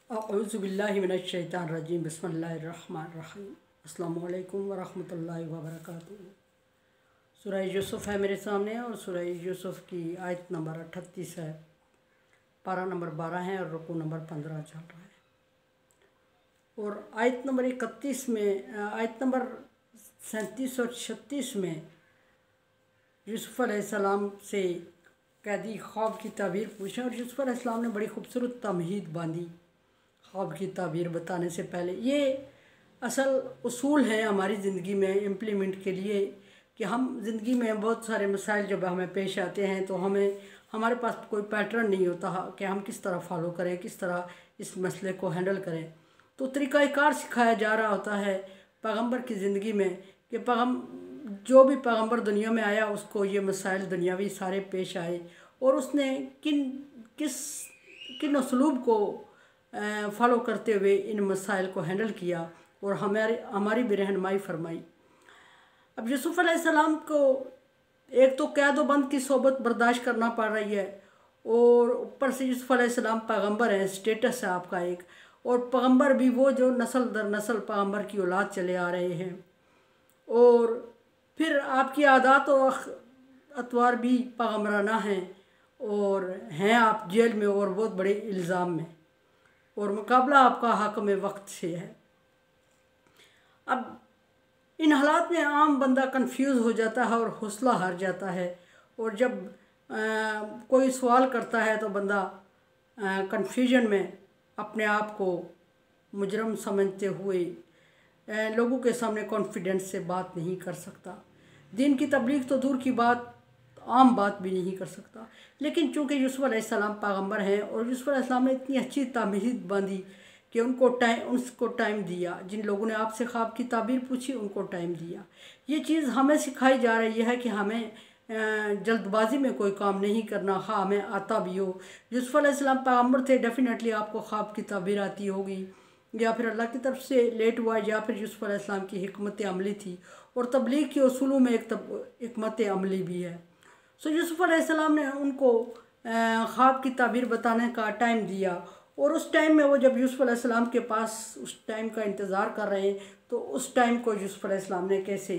अऊज़ुबिल्लाहि मिनश्शैतानिर्रजीम बिस्मिल्लाहिर्रहमानिर्रहीम अस्सलामु अलैकुम वरहमतुल्लाहि वबरकातुहू। सूरह यूसुफ है मेरे सामने और सूरह यूसुफ की आयत नंबर 38 है, पारा नंबर 12 है और रुकू नंबर 15 चल रहा है। और आयत नंबर 31 में आयत नंबर 37 और 36 में यूसुफ अलैहिस्सलाम से कैदी ख्वाब की ताबीर पूछें और यूसुफ अलैहिस्सलाम ने बड़ी खूबसूरत तमहीद बांधी ख्वाब की ताबीर बताने से पहले। ये असल उसूल है हमारी ज़िंदगी में इम्प्लीमेंट के लिए कि हम ज़िंदगी में बहुत सारे मसाइल जब हमें पेश आते हैं तो हमारे पास कोई पैटर्न नहीं होता कि हम किस तरह फॉलो करें, किस तरह इस मसले को हैंडल करें। तो तरीक़ाकार सिखाया जा रहा होता है पैगंबर की ज़िंदगी में कि जो भी पैगंबर दुनिया में आया उसको ये मसाइल दुनियावी सारे पेश आए और उसने किन उसलूब को फॉलो करते हुए इन मसाइल को हैंडल किया और हमारी भी रहनुमाई फरमाई। अब यूसुफ अलैहिस्सलाम को एक तो कैद व बंद की सोबत बर्दाश्त करना पड़ रही है और ऊपर से यूसुफ अलैहिस्सलाम पैगंबर हैं, स्टेटस है आपका एक, और पैगंबर भी वो जो नस्ल दर नस्ल पैगंबर की औलाद चले आ रहे हैं और फिर आपकी आदात और अतवार भी पैगंबराना हैं और हैं आप जेल में और बहुत बड़े इल्ज़ाम में और मुकाबला आपका हाकिम वक्त से है। अब इन हालात में आम बंदा कंफ्यूज हो जाता है और हौसला हार जाता है और जब कोई सवाल करता है तो बंदा कंफ्यूजन में अपने आप को मुजरम समझते हुए लोगों के सामने कॉन्फिडेंस से बात नहीं कर सकता। दीन की तबलीग तो दूर की बात, आम बात भी नहीं कर सकता। लेकिन चूँकि यूसुफ अलैहिस्सलाम पैगंबर हैं और यूसुफ अलैहिस्सलाम ने इतनी अच्छी तमहीद बांधी कि उसको टाइम दिया, जिन लोगों ने आपसे ख्वाब की ताबीर पूछी उनको टाइम दिया। ये चीज़ हमें सिखाई जा रही है कि हमें जल्दबाजी में कोई काम नहीं करना, हाँ हमें आता भी हो। यूसुफ अलैहिस्सलाम पैगंबर थे, डेफिनेटली आपको ख्वाब की ताबीर आती होगी या फिर अल्लाह की तरफ से लेट हुआ या फिर यूसुफ अलैहिस्सलाम की हिकमत अमली थी और तबलीग के उसूलों में एक हिकमत अमली भी है। सो यूसुफ अलैहिस्सलाम ने उनको ख्वाब की ताबीर बताने का टाइम दिया और उस टाइम में वो जब यूसुफ अलैहिस्सलाम के पास उस टाइम का इंतज़ार कर रहे हैं तो उस टाइम को यूसुफ अलैहिस्सलाम ने कैसे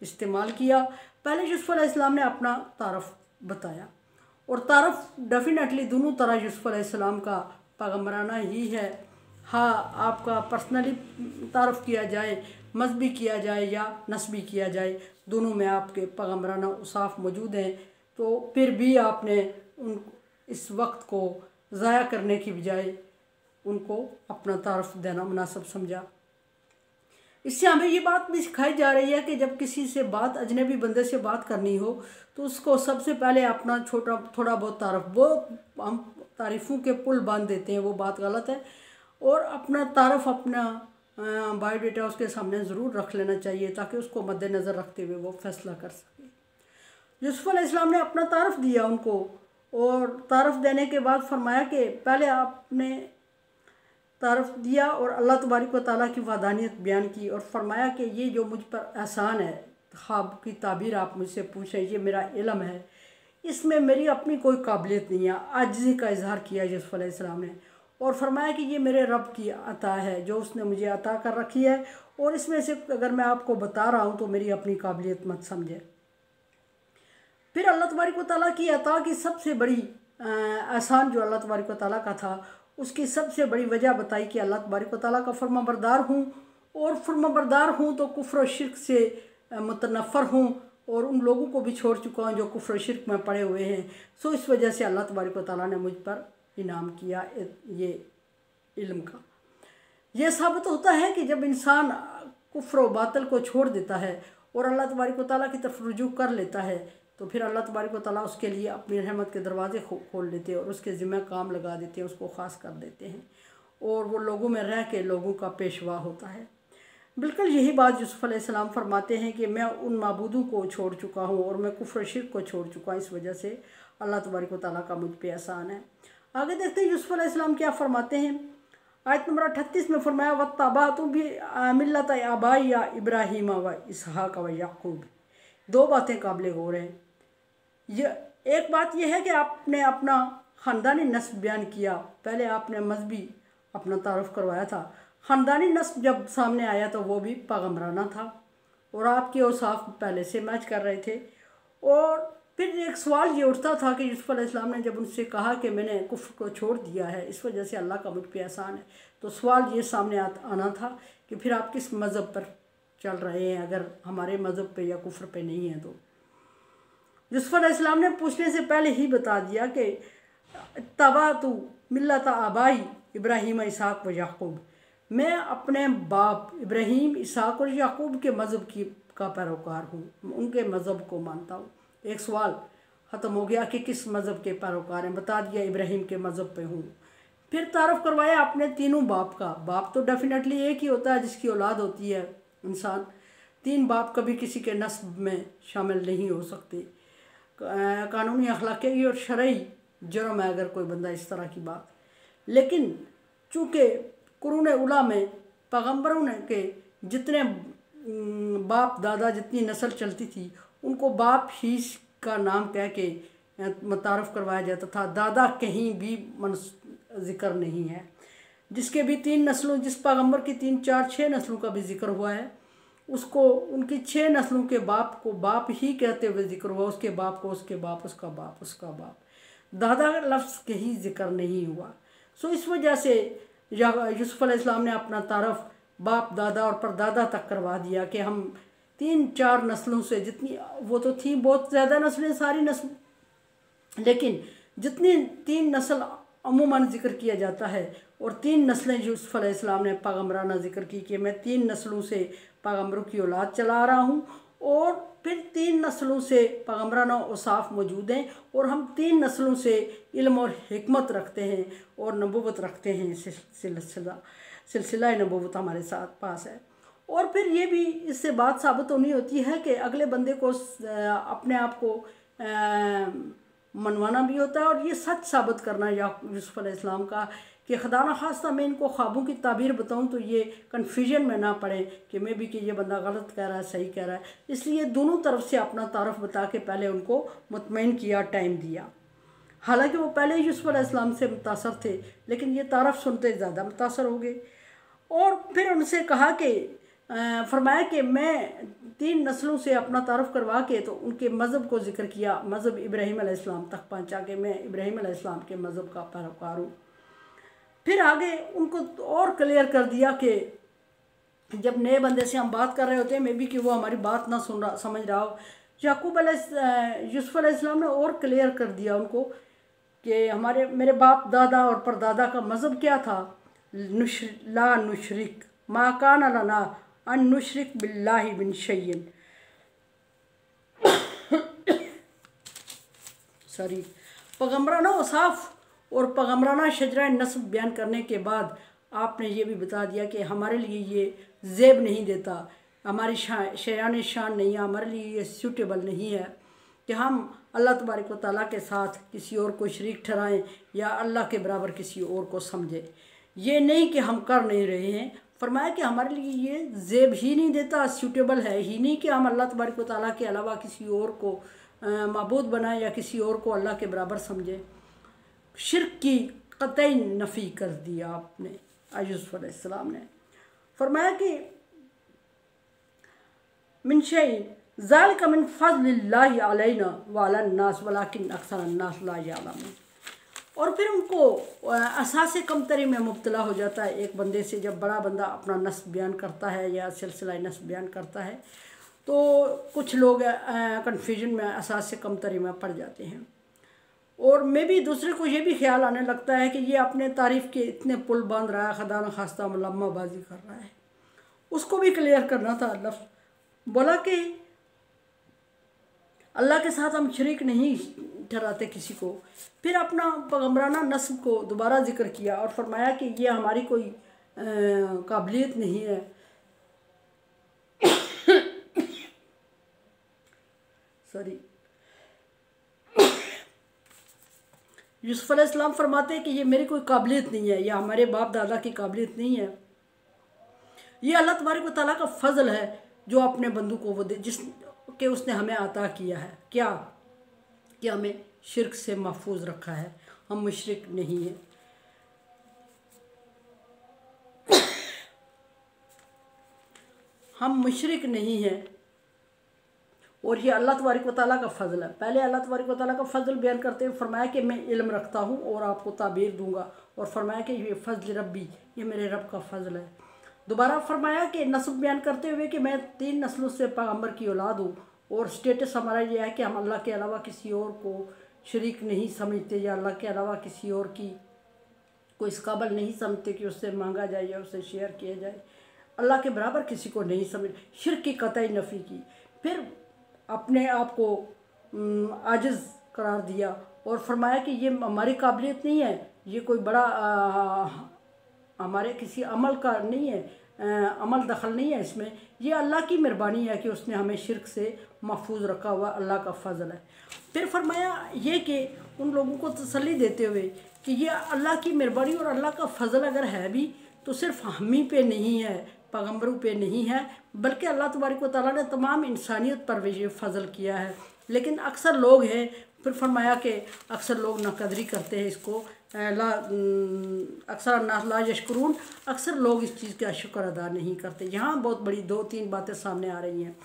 इस्तेमाल किया। पहले यूसुफ अलैहिस्सलाम ने अपना तारफ़ बताया और तारफ़ डेफिनेटली दोनों तरह यूसुफ अलैहिस्सलाम का पैगंबराना ही है। हाँ, आपका पर्सनली तारफ़ किया जाए, मजहबी किया जाए या नस्बी किया जाए, दोनों में आपके पैगंबराना औसाफ मौजूद हैं। तो फिर भी आपने इस वक्त को ज़ाया करने की बजाय उनको अपना तारफ़ देना मुनासिब समझा। इससे हमें ये बात भी सिखाई जा रही है कि जब किसी से बात, अजनबी बंदे से बात करनी हो तो उसको सबसे पहले अपना थोड़ा बहुत तारफ़, वो हम तारीफ़ों के पुल बांध देते हैं, वो बात गलत है। और अपना तारफ़, अपना बायोडाटा उसके सामने ज़रूर रख लेना चाहिए ताकि उसको मद्देनज़र रखते हुए वो फैसला कर सके। यूसुफ अलैहिस्सलाम ने अपना तारफ़ दिया उनको और तारफ़ देने के बाद फरमाया कि पहले आपने तारफ़ दिया और अल्लाह तबारक व तआला की वहदानियत बयान की और फरमाया कि ये जो मुझ पर एहसान है, ख्वाब की ताबीर आप मुझसे पूछें, ये मेरा इल्म है, इसमें मेरी अपनी कोई काबिलियत नहीं है। आजिज़ी का इजहार किया यूसुफ अलैहिस्सलाम ने और फरमाया कि ये मेरे रब की अता है जो उसने मुझे अता कर रखी है और इसमें से अगर मैं आपको बता रहा हूँ तो मेरी अपनी काबिलियत मत समझे। फिर अल्लाह तबारक व तआला की अता की सबसे बड़ी एहसान जो अल्लाह तबारक व तआला का था उसकी सबसे बड़ी वजह बताई कि अल्लाह तबारक व तआला का फरमाबरदार हूँ और फरमाबरदार हूँ तो कुफ्र और शिर्क से मुतनफ़र हूँ और उन लोगों को भी छोड़ चुका हूँ जो कुफ्र और शिर्क में पड़े हुए हैं। सो इस वजह से अल्लाह तबारक व तआला ने मुझ पर इनाम किया ये इल्म का। यह साबित होता है कि जब इंसान कुफ्र व बातिल को छोड़ देता है और अल्लाह तबारक व तआला की तरफ रुजू कर लेता है तो फिर अल्लाह तबारक व तआला उसके लिए अपनी रहमत के दरवाज़े खोल देते हैं और उसके ज़िम्मे काम लगा देते हैं, उसको ख़ास कर देते हैं और वो लोगों में रह के लोगों का पेशवा होता है। बिल्कुल यही बात यूसुफ अलैहिस्सलाम फरमाते हैं कि मैं उन माबूदों को छोड़ चुका हूँ और मैं कुफ्र शिर्क को छोड़ चुका हूँ, इस वजह से अल्लाह तबारक व तआला का मुझ पे एहसान है। आगे देखते हैं यूसुफ अलैहिस्सलाम क्या फरमाते हैं। आयत नंबर 38 में फरमाया वत्तबाअतु भी मिल्लत आबाई या इब्राहीम व इसहाक व याकूब। दो बातें काबिल गौर हैं। एक बात यह है कि आपने अपना ख़ानदानी नस्ब बयान किया, पहले आपने मजहबी अपना तारुफ करवाया था। ख़ानदानी नस्ब जब सामने आया तो वो भी पैगम्बराना था और आपके औसाफ पहले से मैच कर रहे थे। और फिर एक सवाल ये उठता था कि यूसुफ अलैहिस्सलाम ने जब उनसे कहा कि मैंने कुफ्र को छोड़ दिया है, इस वजह से अल्लाह का मुझ पे एहसान है, तो सवाल ये सामने आना था कि फिर आप किस मज़हब पर चल रहे हैं, अगर हमारे मज़हब पे या कुफ्र पे नहीं है। तो यूसुफ अलैहिस्सलाम ने पूछने से पहले ही बता दिया कि तबातु मिल्लत आबाई इब्राहीम इसहाक व याकूब, मैं अपने बाप इब्राहीम इसहाक और याकूब के मज़हब का पैरोकार हूँ, उनके मज़हब को मानता हूँ। एक सवाल ख़त्म हो गया कि किस मज़हब के पैरोकार हैं, बता दिया इब्राहीम के मज़हब पे हूँ। फिर तारफ़ करवाया अपने तीनों बाप का। बाप तो डेफिनेटली एक ही होता है जिसकी औलाद होती है इंसान, तीन बाप कभी किसी के नस्ब में शामिल नहीं हो सकते। कानूनी अखलाकी और शरई जुर्म है अगर कोई बंदा इस तरह की बात। लेकिन चूँकि कुरून उला में पैगम्बरों ने के जितने बाप दादा जितनी नस्ल चलती थी उनको बाप ही का नाम कह के मुतारफ़ करवाया जाता था, दादा कहीं भी ज़िक्र नहीं है। जिसके भी तीन नस्लों, जिस पैगम्बर की 3 4 6 नस्लों का भी जिक्र हुआ है, उसको उनकी 6 नस्लों के बाप को बाप ही कहते हुए जिक्र हुआ, उसके बाप को उसके बाप, उसका बाप उसका बाप, दादा लफ्ज़ कहीं जिक्र नहीं हुआ। सो इस वजह से यूसुफ अलैहिस्सलाम ने अपना तारफ़ बाप दादा और परदादा तक करवा दिया कि हम 3 4 नस्लों से, जितनी वो तो थी बहुत ज़्यादा नस्लें सारी नस्ल, लेकिन जितनी 3 नस्ल अमूमन ज़िक्र किया जाता है और 3 नस्लें यूसुफ अलैहिस्सलाम ने पैगम्बराना ज़िक्र की कि मैं 3 नस्लों से पैगम्बरों की औलाद चला रहा हूँ और फिर 3 नस्लों से पैगम्बराना औसाफ मौजूद हैं और हम 3 नस्लों से इल्म और हिकमत रखते हैं और नबूवत रखते हैं, सिलसिला नबूवत हमारे साथ पास है। और फिर ये भी इससे बात साबित होनी होती है कि अगले बंदे को अपने आप को मनवाना भी होता है और ये सच साबित करना यूसुफ अलैहिस्सलाम का कि खुदा न खास्ता मैं इनको ख्वाबों की ताबीर बताऊं तो ये कन्फ्यूजन में ना पड़े कि मैं भी कि ये बंदा गलत कह रहा है सही कह रहा है। इसलिए दोनों तरफ से अपना तारफ़ बता के पहले उनको मुतमईन किया, टाइम दिया। हालांकि वो पहले यूसुफ अलैहिस्सलाम से मुतासर थे, लेकिन ये तारफ़ सुनते ज़्यादा मुतासर हो गए। और फिर उनसे कहा कि फरमाया कि मैं 3 नस्लों से अपना तारफ़ करवा के तो उनके मज़हब को ज़िक्र किया, मज़हब इब्राहीम अलैहिस्सलाम तक पहुँचा के मैं इब्राहीम अलैहिस्सलाम के मज़हब का पैरोकार हूँ। फिर आगे उनको और क्लियर कर दिया कि जब नए बंदे से हम बात कर रहे होते हैं मे बी कि वो हमारी बात ना समझ रहा हो। यूसुफ अलैहिस्सलाम ने और क्लियर कर दिया उनको कि मेरे बाप दादा और परदादा का मज़हब क्या था, ला नुशरिक मा कान लना अन नुशरिक बिल्लाहि मिन शैइन सॉरी पैगम्बराना औसाफ और पैगम्बराना शजरा नस्ब बयान करने के बाद आपने ये भी बता दिया कि हमारे लिए ये ज़ेब नहीं देता, हमारी शयान शान नहीं है, हमारे लिए ये सूटेबल नहीं है कि हम अल्लाह तबारक व तआला के साथ किसी और को शरीक ठहराएं या अल्लाह के बराबर किसी और को समझें। ये नहीं कि हम कर नहीं रहे हैं, फरमाया कि हमारे लिए ये ज़ेब ही नहीं देता, सूटेबल है ही नहीं कि हम अल्लाह तबारक व तआला के अलावा किसी और को माबूद बनाएं या किसी और को अल्लाह के बराबर समझें। शिर्क की कतई नफ़ी कर दिया आपने यूसुफ अलैहिस्सलाम ने। फरमाया कि मिन शैइन ज़ालिका मिन फ़ज़लिल्लाहि अलैना व अलन नास वलाकिन अक्सरन नास ला यअलमून। और फिर उनको असासे कमतरी में मुब्तला हो जाता है एक बंदे से। जब बड़ा बंदा अपना नस्ब बयान करता है या सिलसिला नस्ब बयान करता है तो कुछ लोग कन्फ्यूजन में असासे कमतरी में पड़ जाते हैं और मे भी दूसरे को ये भी ख्याल आने लगता है कि ये अपने तारीफ़ के इतने पुल बांध रहा है, खुदा न खास्ता मुलम्माबाजी कर रहा है। उसको भी क्लियर करना था। लफ्ज़ बोला कि अल्लाह के साथ हम शरीक नहीं ठहराते किसी को। फिर अपना पैगम्बराना नस्ब को दोबारा ज़िक्र किया और फरमाया कि ये हमारी कोई काबिलियत नहीं है। सॉरी, यूसुफ अलैहिस्सलाम फरमाते हैं कि ये मेरी कोई काबिलियत नहीं है या हमारे बाप दादा की काबिलियत नहीं है, ये अल्लाह तबारक व तआला का फ़ज़ल है जो अपने बंदू को वो दे जिस के उसने हमें अता किया है। क्या कि हमें शिर्क से महफूज रखा है, हम मुशरिक नहीं हैं। हम मुशरिक नहीं हैं, और ये अल्लाह तबारक व तआला का फ़ज़ल है। पहले अल्लाह तबारक व तआला का फ़ज़ल बयान करते हुए फरमाया कि मैं इल्म रखता हूँ और आपको ताबीर दूंगा, और फरमाया कि ये फ़ज़ल रब्बी, ये मेरे रब का फ़ज़ल है। दोबारा फरमाया कि नस्ब बयान करते हुए कि मैं 3 नस्लों से पैगम्बर की औलाद हूँ, और स्टेटस हमारा ये है कि हम अल्लाह के अलावा किसी और को शरीक नहीं समझते, या अल्लाह के अलावा किसी और की को इस काबिल नहीं समझते कि उससे मांगा जाए या उससे शेयर किया जाए। अल्लाह के बराबर किसी को नहीं समझ, शिर्क की कतई नफ़ी की। फिर अपने आप को आजिज़ करार दिया और फरमाया कि ये हमारी काबिलियत नहीं है, ये कोई बड़ा हमारे किसी अमल का नहीं है, अमल दखल नहीं है इसमें, ये अल्लाह की मेहरबानी है कि उसने हमें शिर्क से महफूज रखा हुआ, अल्लाह का फ़ज़ल है। फिर फरमाया ये कि उन लोगों को तसल्ली देते हुए कि ये अल्लाह की मेहरबानी और अल्लाह का फ़ज़ल अगर है भी तो सिर्फ हम ही पे नहीं है, पैगम्बरों पे नहीं है, बल्कि अल्लाह तबारक व तआला ने तमाम इंसानियत पर ये फ़ज़ल किया है। लेकिन अक्सर लोग हैं, फिर फरमाया कि अक्सर लोग नाकदरी करते हैं इसको, अक्सर ला यशकुरून, अक्सर लोग इस चीज़ का शुक्र अदा नहीं करते। यहाँ बहुत बड़ी 2-3 बातें सामने आ रही हैं।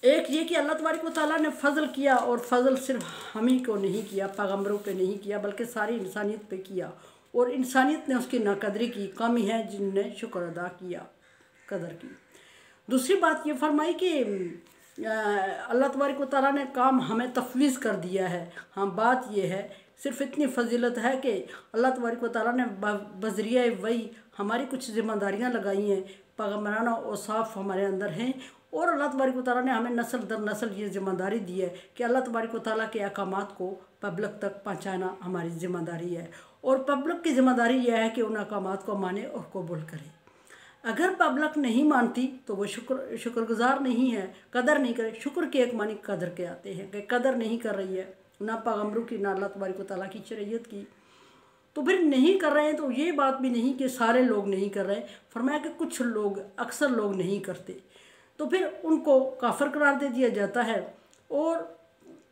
एक ये कि अल्लाह तबारक व तआला ने फ़ज़ल किया, और फ़ज़ल सिर्फ हम ही को नहीं किया, पैगम्बरों पे नहीं किया, बल्कि सारी इंसानियत पे किया, और इंसानियत ने उसकी नाकदरी की। कम ही है जिनने शुक्र अदा किया, कदर की। दूसरी बात ये फरमाई कि अल्लाह तबारक व तआला ने काम हमें तफवीज़ कर दिया है। हाँ, बात ये है, सिर्फ इतनी फजीलत है कि अल्लाह तबारक व तआला ने बज़रिया वही हमारी कुछ ज़िम्मेदारियाँ लगाई हैं, पैगम्बराना औसाफ हमारे अंदर हैं, और अल्लाह तबारक व तआला ने हमें नस्ल दर नस्ल ये ज़िम्मेदारी दी है कि अल्लाह तबारक व तआला के अहकामात को पब्लिक तक पहुँचाना हमारी ज़िम्मेदारी है। और पब्लिक की ज़िम्मेदारी यह है कि उन अहकामात को माने और कबूल करे। अगर पब्लिक नहीं मानती तो वो शुक्रगुजार नहीं है, कदर नहीं करे। शुक्र के एक मानी कदर के आते हैं कि कदर नहीं कर रही है, ना पैगम्बरों की, ना अल्लाह तबारक व तआला की शरीयत की, तो फिर नहीं कर रहे हैं। तो ये बात भी नहीं कि सारे लोग नहीं कर रहे, फरमाया कि कुछ लोग, अक्सर लोग नहीं करते, तो फिर उनको काफिर करार दे दिया जाता है। और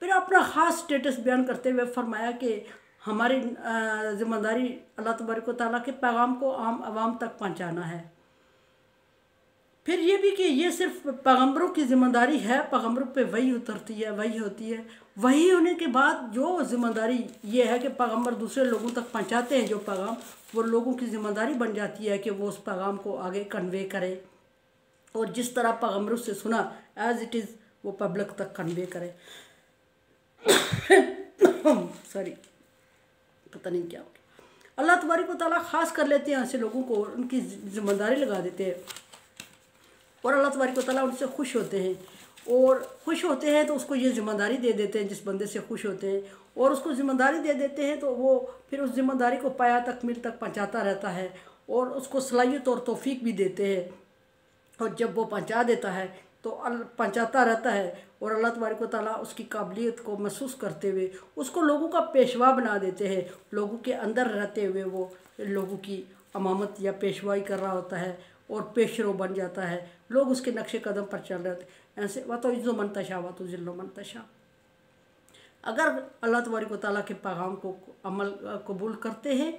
फिर अपना ख़ास स्टेटस बयान करते हुए फरमाया कि हमारी ज़िम्मेदारी अल्लाह तबारक व तआला के पैगाम को आम आवाम तक पहुँचाना है। फिर ये भी कि ये सिर्फ पैगम्बरों की ज़िम्मेदारी है, पैगम्बरों पे वही उतरती है, वही होती है। वही होने के बाद जो ज़िम्मेदारी ये है कि पैगम्बर दूसरे लोगों तक पहुंचाते हैं जो पैगाम, वो लोगों की ज़िम्मेदारी बन जाती है कि वो उस पैगाम को आगे कन्वे करें, और जिस तरह पैगम्बरों से सुना एज इट इज़ वो पब्लिक तक कन्वे करे। सॉरी, पता नहीं क्या हो गया। अल्लाह तबारक व तआला ख़ास कर लेते हैं ऐसे लोगों को, उनकी ज़िम्मेदारी लगा देते हैं, और अल्लाह तबारक व तआला उनसे खुश होते हैं। और खुश होते हैं तो उसको ये ज़िम्मेदारी दे देते हैं, जिस बंदे से खुश होते हैं, और उसको ज़िम्मेदारी दे देते हैं तो वो फिर उस ज़िम्मेदारी को पाया तकमील तक पहुँचाता रहता है, और उसको सलाहियत और तौफीक भी देते हैं। और जब वो पहुँचा देता है तो पहुँचाता रहता है, और अल्लाह तबारक व तआला उसकी काबिलियत को महसूस करते हुए उसको लोगों का पेशवा बना देते हैं। लोगों के अंदर रहते हुए वो लोगों की अमामत या पेशवाई कर रहा होता है, और पेशरो बन जाता है। लोग उसके नक्शे कदम पर चल रहे थे। ऐसे व तो इज़्ज़ो मन तशा व तो ज़िल्लो मन तशा। अगर अल्लाह तबारक व तआला के पैगाम को अमल कबूल करते हैं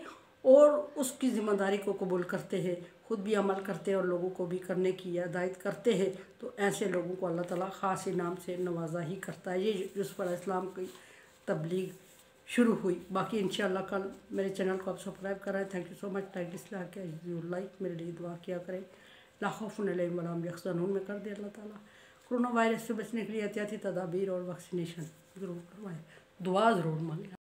और उसकी ज़िम्मेदारी को कबूल करते हैं, ख़ुद भी अमल करते हैं और लोगों को भी करने की हिदायत करते हैं, तो ऐसे लोगों को अल्लाह ताला ख़ास इनाम से नवाजा ही करता है। ये यूसुफ अलैहिस्सलाम की तबलीग शुरू हुई। बाकी इंशाअल्लाह कल मेरे चैनल को आप सब्सक्राइब करें। Thank you so much. Like मेरे लिए दुआ किया करें। ला खौफुन अलैहिम वला हुम यहज़नून में कर दे अल्लाह ताला। कोरोना वायरस से बचने के लिए एहतियाती तदाबीर और वैक्सीनेशन ज़रूर करवाएं, दुआ ज़रूर मांगें।